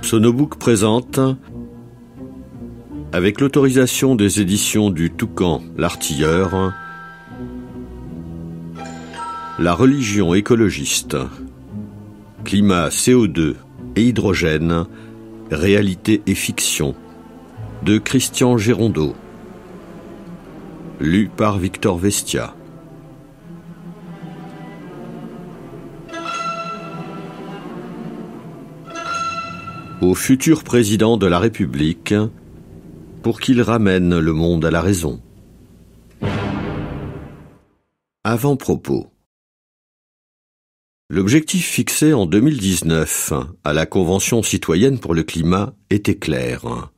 Sonobook présente, avec l'autorisation des éditions du Toucan l'Artilleur, La religion écologiste, climat, CO2 et hydrogène, réalité et fiction, de Christian Gérondeau, lu par Victor Vestia. Au futur président de la République, pour qu'il ramène le monde à la raison. Avant-propos. L'objectif fixé en 2019 à la Convention citoyenne pour le climat était clair.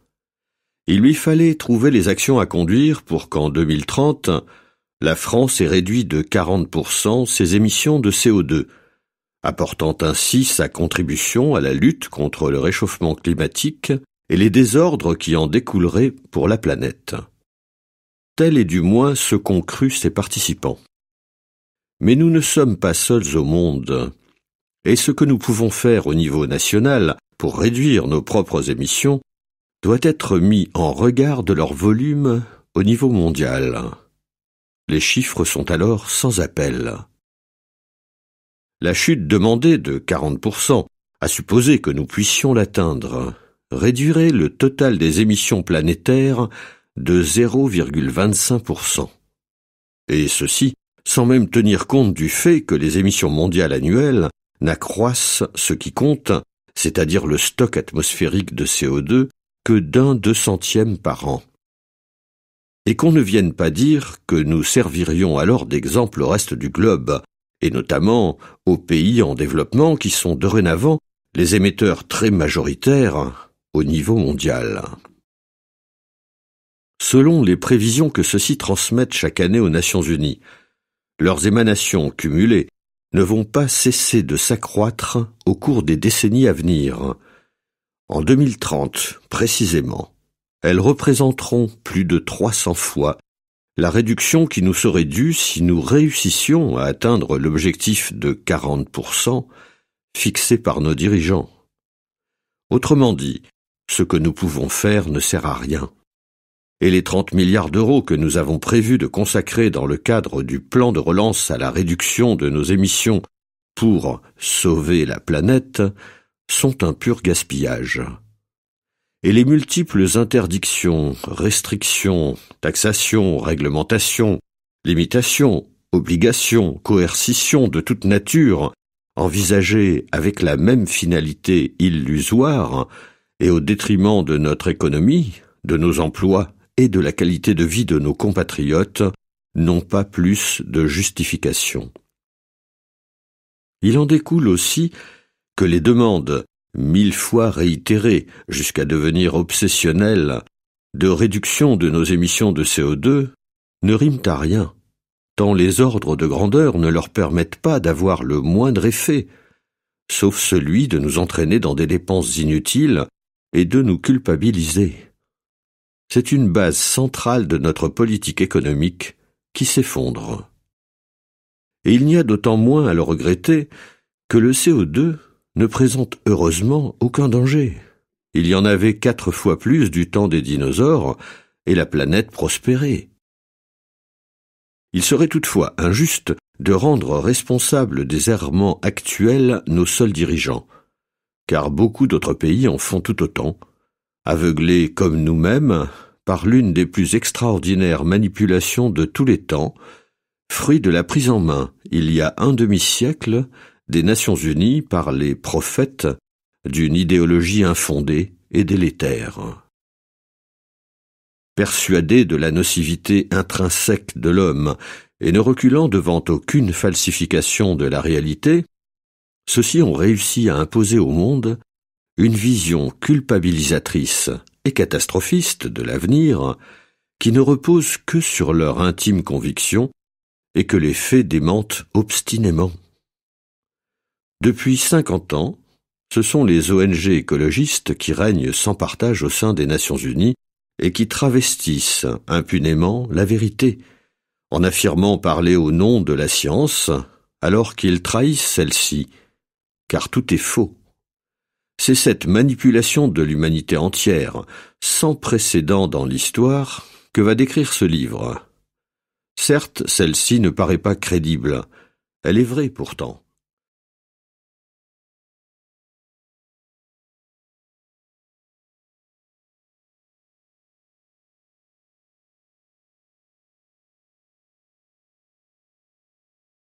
Il lui fallait trouver les actions à conduire pour qu'en 2030, la France ait réduit de 40% ses émissions de CO2, apportant ainsi sa contribution à la lutte contre le réchauffement climatique et les désordres qui en découleraient pour la planète. Tel est du moins ce qu'ont cru ses participants. Mais nous ne sommes pas seuls au monde, et ce que nous pouvons faire au niveau national pour réduire nos propres émissions doit être mis en regard de leur volume au niveau mondial. Les chiffres sont alors sans appel. La chute demandée de 40%, à supposer que nous puissions l'atteindre, réduirait le total des émissions planétaires de 0,25%. Et ceci sans même tenir compte du fait que les émissions mondiales annuelles n'accroissent ce qui compte, c'est-à-dire le stock atmosphérique de CO2, que d'un 200e par an. Et qu'on ne vienne pas dire que nous servirions alors d'exemple au reste du globe, et notamment aux pays en développement qui sont dorénavant les émetteurs très majoritaires au niveau mondial. Selon les prévisions que ceux-ci transmettent chaque année aux Nations Unies, leurs émanations cumulées ne vont pas cesser de s'accroître au cours des décennies à venir. En 2030, précisément, elles représenteront plus de 300 fois la réduction qui nous serait due si nous réussissions à atteindre l'objectif de 40% fixé par nos dirigeants. Autrement dit, ce que nous pouvons faire ne sert à rien. Et les 30 milliards d'euros que nous avons prévu de consacrer dans le cadre du plan de relance à la réduction de nos émissions pour sauver la planète sont un pur gaspillage. Et les multiples interdictions, restrictions, taxations, réglementations, limitations, obligations, coercitions de toute nature, envisagées avec la même finalité illusoire et au détriment de notre économie, de nos emplois et de la qualité de vie de nos compatriotes, n'ont pas plus de justification. Il en découle aussi que les demandes 1000 fois réitérées jusqu'à devenir obsessionnelles de réduction de nos émissions de CO2 ne riment à rien, tant les ordres de grandeur ne leur permettent pas d'avoir le moindre effet, sauf celui de nous entraîner dans des dépenses inutiles et de nous culpabiliser. C'est une base centrale de notre politique économique qui s'effondre. Et il n'y a d'autant moins à le regretter que le CO2 ne présente heureusement aucun danger. Il y en avait 4 fois plus du temps des dinosaures et la planète prospérait. Il serait toutefois injuste de rendre responsables des errements actuels nos seuls dirigeants, car beaucoup d'autres pays en font tout autant, aveuglés comme nous-mêmes par l'une des plus extraordinaires manipulations de tous les temps, fruit de la prise en main, il y a un demi-siècle, des Nations Unies par les prophètes d'une idéologie infondée et délétère. Persuadés de la nocivité intrinsèque de l'homme et ne reculant devant aucune falsification de la réalité, ceux-ci ont réussi à imposer au monde une vision culpabilisatrice et catastrophiste de l'avenir qui ne repose que sur leur intime conviction et que les faits démentent obstinément. Depuis 50 ans, ce sont les ONG écologistes qui règnent sans partage au sein des Nations Unies et qui travestissent impunément la vérité, en affirmant parler au nom de la science, alors qu'ils trahissent celle-ci, car tout est faux. C'est cette manipulation de l'humanité entière, sans précédent dans l'histoire, que va décrire ce livre. Certes, celle-ci ne paraît pas crédible. Elle est vraie pourtant.